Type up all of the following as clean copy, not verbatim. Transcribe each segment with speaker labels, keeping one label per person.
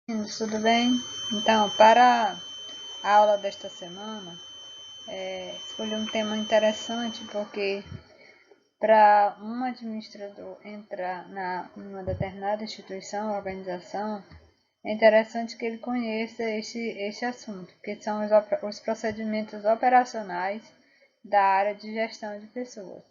Speaker 1: Meninos, tudo bem? Então, para a aula desta semana, escolhi um tema interessante porque para um administrador entrar numa determinada instituição, organização, é interessante que ele conheça este assunto, que são os procedimentos operacionais da área de gestão de pessoas.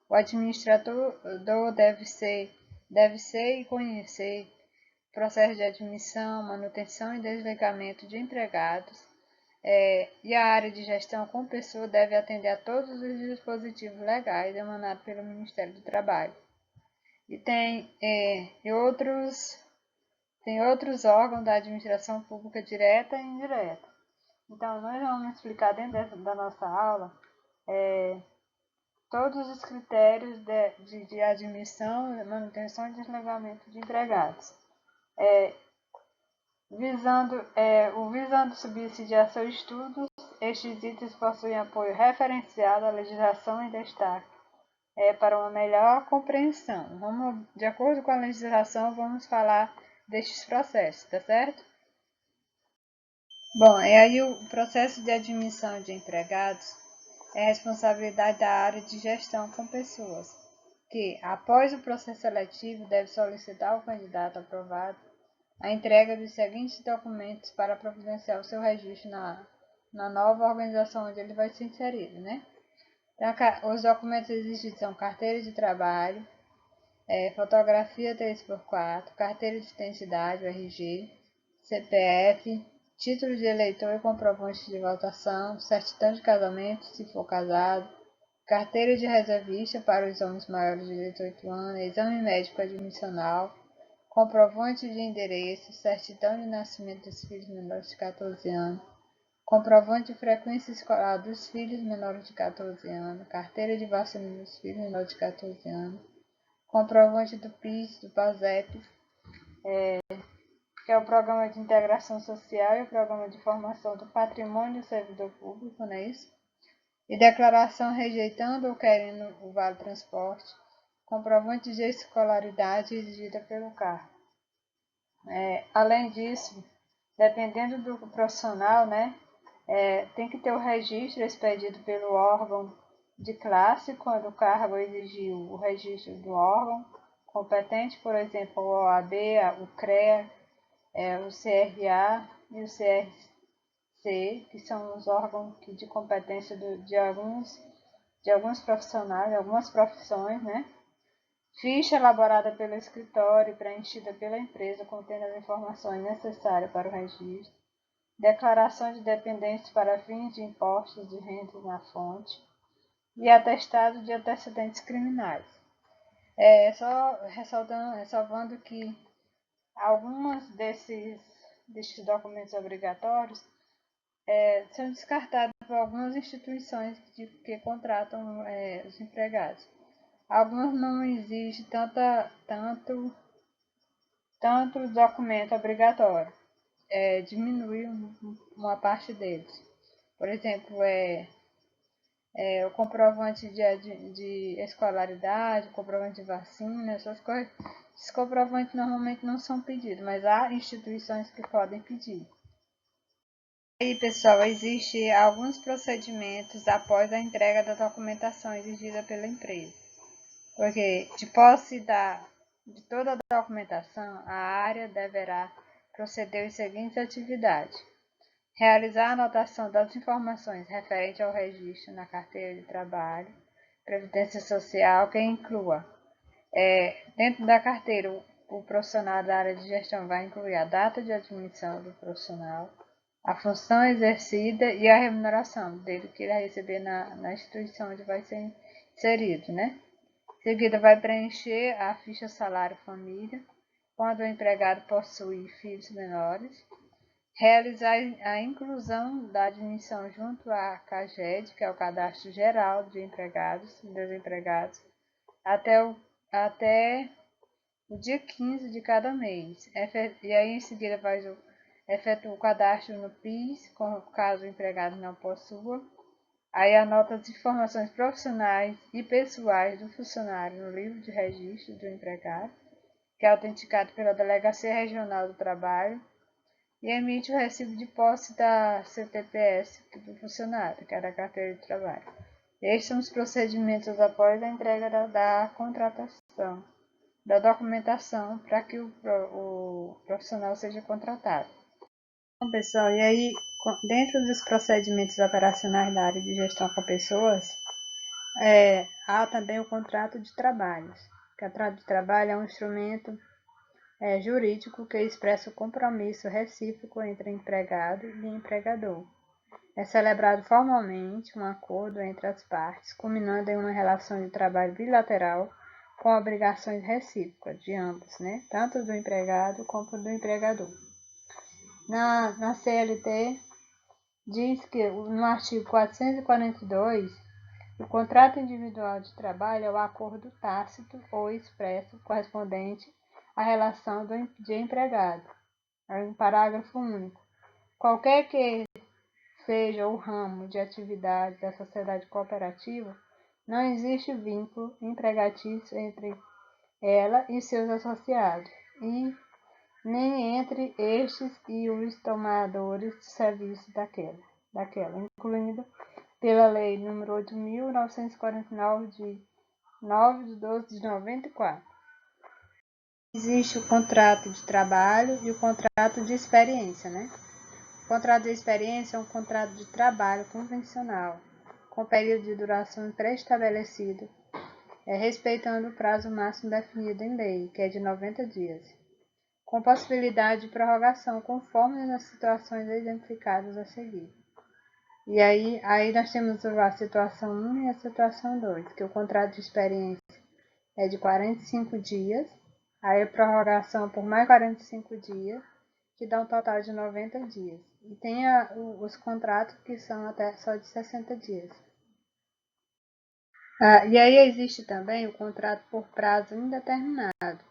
Speaker 1: O administrador deve ser e conhecer processo de admissão, manutenção e desligamento de empregados, e a área de gestão com pessoa deve atender a todos os dispositivos legais emanados pelo Ministério do Trabalho. E tem outros órgãos da administração pública direta e indireta. Então, nós vamos explicar dentro da nossa aula todos os critérios de admissão, manutenção e desligamento de empregados. Visando subsidiar seus estudos, estes itens possuem apoio referenciado à legislação em destaque para uma melhor compreensão. De acordo com a legislação, vamos falar destes processos, tá certo? Bom, e aí o processo de admissão de empregados é responsabilidade da área de gestão com pessoas, que, após o processo seletivo, deve solicitar ao candidato aprovado a entrega dos seguintes documentos para providenciar o seu registro na nova organização onde ele vai ser inserido, né? Então, os documentos exigidos são carteira de trabalho, fotografia 3x4, carteira de identidade, o RG, CPF, título de eleitor e comprovante de votação, certidão de casamento, se for casado, carteira de reservista para os homens maiores de 18 anos, exame médico admissional, comprovante de endereço, certidão de nascimento dos filhos menores de 14 anos, comprovante de frequência escolar dos filhos menores de 14 anos, carteira de vacina dos filhos menores de 14 anos, comprovante do PIS, do PASEP, que é o Programa de Integração Social e o Programa de Formação do Patrimônio do Servidor Público, não é isso? E declaração rejeitando ou querendo o Vale Transporte, comprovante de escolaridade exigida pelo cargo. Além disso, dependendo do profissional, né, tem que ter o registro expedido pelo órgão de classe, quando o cargo exigiu o registro do órgão competente, por exemplo, o OAB, o CREA, o CRA e o CRC, que são os órgãos de competência de alguns profissionais, de algumas profissões, né? Ficha elaborada pelo escritório e preenchida pela empresa contendo as informações necessárias para o registro, declaração de dependentes para fins de impostos de renda na fonte e atestado de antecedentes criminais. Só ressalvando que alguns destes documentos obrigatórios são descartados por algumas instituições que contratam os empregados. Algumas não exigem tanto documento obrigatório, diminui uma parte deles. Por exemplo, o comprovante de escolaridade, comprovante de vacina, essas coisas. Esses comprovantes normalmente não são pedidos, mas há instituições que podem pedir. Aí, pessoal, existem alguns procedimentos após a entrega da documentação exigida pela empresa. Porque, de posse de toda a documentação, a área deverá proceder às seguintes atividades: realizar a anotação das informações referentes ao registro na carteira de trabalho, previdência social, que inclua, dentro da carteira, o profissional da área de gestão vai incluir a data de admissão do profissional, a função exercida e a remuneração dele que ele vai receber na instituição onde vai ser inserido, né? Em seguida, vai preencher a ficha salário família, quando o empregado possui filhos menores, realizar a inclusão da admissão junto à CAGED, que é o Cadastro Geral de Empregados e Desempregados, até o dia 15 de cada mês. E aí, em seguida, efetua o cadastro no PIS, caso o empregado não possua. Aí anota as informações profissionais e pessoais do funcionário no livro de registro do empregado, que é autenticado pela Delegacia Regional do Trabalho, e emite o recibo de posse da CTPS do funcionário, que é da carteira de trabalho. Estes são os procedimentos após a entrega da contratação, da documentação para que o profissional seja contratado. Bom, pessoal, e aí, dentro dos procedimentos operacionais da área de gestão com pessoas, há também o contrato de trabalho. O contrato de trabalho é um instrumento jurídico que expressa o compromisso recíproco entre empregado e empregador. É celebrado formalmente um acordo entre as partes, culminando em uma relação de trabalho bilateral com obrigações recíprocas de ambos, né? Tanto do empregado como do empregador. Na CLT, diz que no artigo 442, o contrato individual de trabalho é o acordo tácito ou expresso correspondente à relação de empregado. É um parágrafo único. Qualquer que seja o ramo de atividade da sociedade cooperativa, não existe vínculo empregatício entre ela e seus associados, e nem entre estes e os tomadores de serviço daquela, incluindo pela Lei nº 8.949, de 9 de 12 de 94. Existe o contrato de trabalho e o contrato de experiência, né? O contrato de experiência é um contrato de trabalho convencional, com período de duração pré-estabelecido, respeitando o prazo máximo definido em lei, que é de 90 dias, com possibilidade de prorrogação conforme as situações identificadas a seguir. E aí nós temos a situação 1 e a situação 2, que o contrato de experiência é de 45 dias, aí a prorrogação por mais 45 dias, que dá um total de 90 dias. E tem os contratos que são até só de 60 dias. E aí existe também o contrato por prazo indeterminado.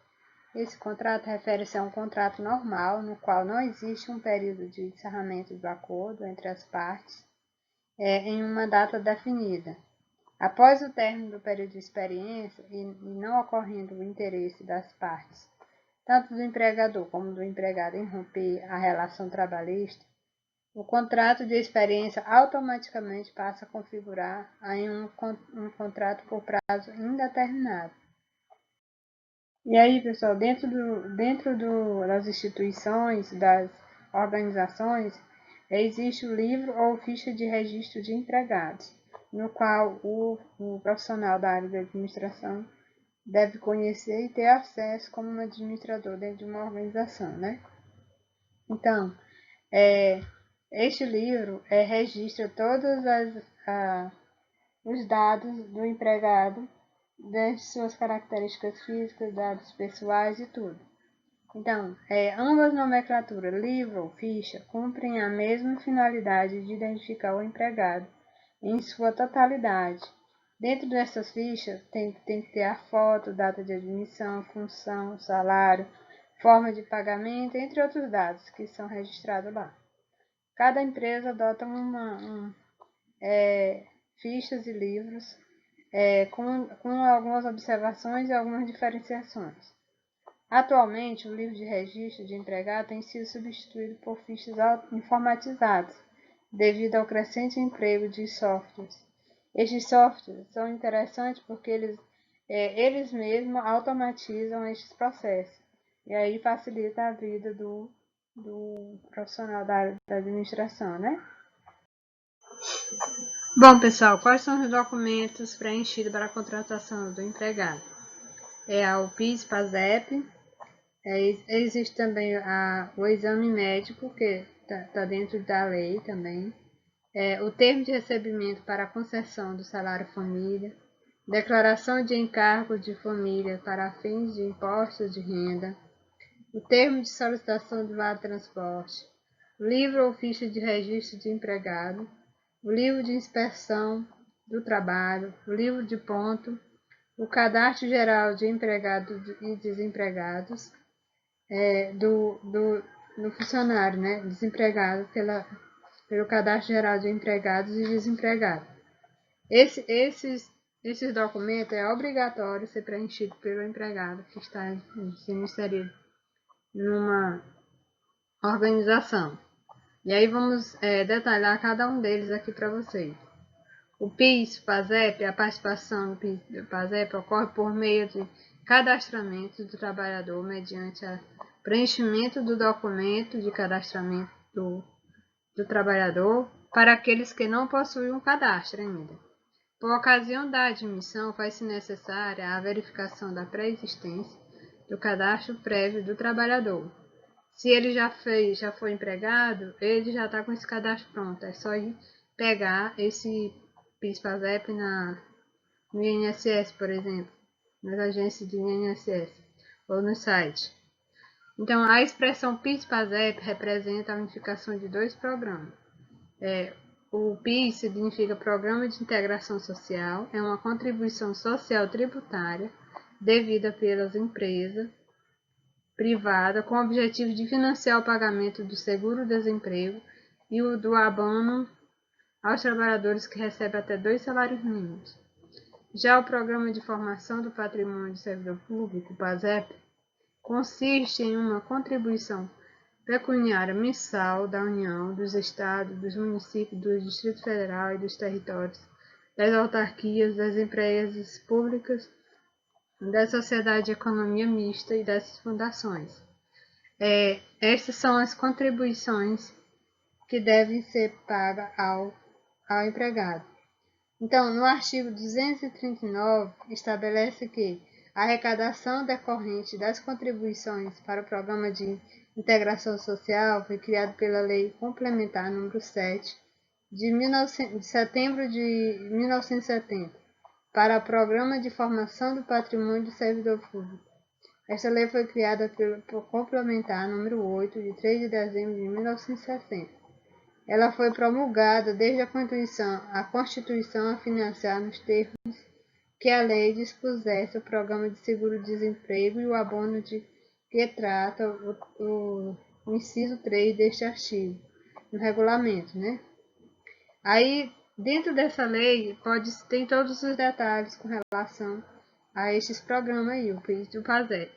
Speaker 1: Esse contrato refere-se a um contrato normal, no qual não existe um período de encerramento do acordo entre as partes em uma data definida. Após o término do período de experiência e não ocorrendo o interesse das partes, tanto do empregador como do empregado, em romper a relação trabalhista, o contrato de experiência automaticamente passa a configurar em um contrato por prazo indeterminado. E aí, pessoal, dentro das instituições, das organizações, existe o livro ou ficha de registro de empregados, no qual o profissional da área de administração deve conhecer e ter acesso como um administrador dentro de uma organização, né? Então, este livro registra todos os dados do empregado, desde suas características físicas, dados pessoais e tudo. Então, ambas nomenclaturas, livro ou ficha, cumprem a mesma finalidade de identificar o empregado em sua totalidade. Dentro dessas fichas tem que ter a foto, data de admissão, função, salário, forma de pagamento, entre outros dados que são registrados lá. Cada empresa adota fichas e livros com algumas observações e algumas diferenciações. Atualmente, o livro de registro de empregado tem sido substituído por fichas informatizadas, devido ao crescente emprego de softwares. Estes softwares são interessantes porque eles mesmos automatizam estes processos, e aí facilita a vida do profissional da administração, né? Bom, pessoal, quais são os documentos preenchidos para a contratação do empregado? O PIS/PASEP, existe também o exame médico, que está dentro da lei também, o termo de recebimento para a concessão do salário família, declaração de encargo de família para fins de impostos de renda, o termo de solicitação de vale transporte, o livro ou ficha de registro de empregado, o livro de inspeção do trabalho, o livro de ponto, o cadastro geral de empregados e desempregados, do funcionário, né, desempregado pelo cadastro geral de empregados e desempregados. Esses documentos é obrigatório ser preenchido pelo empregado que está sendo inserido organização. E aí vamos detalhar cada um deles aqui para vocês. O PIS/PASEP, a participação do PASEP ocorre por meio de cadastramento do trabalhador mediante o preenchimento do documento de cadastramento do trabalhador para aqueles que não possuem um cadastro ainda. Por ocasião da admissão, faz-se necessária a verificação da pré-existência do cadastro prévio do trabalhador. Se ele já foi empregado, ele já está com esse cadastro pronto. É só ir pegar esse PIS/PASEP no INSS, por exemplo, nas agências do INSS ou no site. Então, a expressão PIS/PASEP representa a unificação de dois programas. O PIS significa Programa de Integração Social, é uma contribuição social tributária devida pelas empresas privadas com o objetivo de financiar o pagamento do seguro-desemprego e o do abono aos trabalhadores que recebem até 2 salários mínimos. Já o Programa de Formação do Patrimônio do Servidor Público, PASEP, consiste em uma contribuição pecuniária mensal da União, dos Estados, dos municípios, do Distrito Federal e dos territórios, das autarquias, das empresas públicas, da sociedade de economia mista e dessas fundações. Estas são as contribuições que devem ser pagas ao empregado. Então, no artigo 239, estabelece que a arrecadação decorrente das contribuições para o Programa de Integração Social foi criado pela Lei Complementar nº 7, de setembro de 1970, para o Programa de Formação do Patrimônio do Servidor Público. Esta lei foi criada por Complementar nº 8, de 3 de dezembro de 1960. Ela foi promulgada desde a Constituição a financiar nos termos que a lei dispusesse o programa de seguro-desemprego e o abono de que trata o inciso 3 deste artigo, no regulamento, né? Aí, dentro dessa lei, tem todos os detalhes com relação a estes programas aí, o PIS e o PASEP.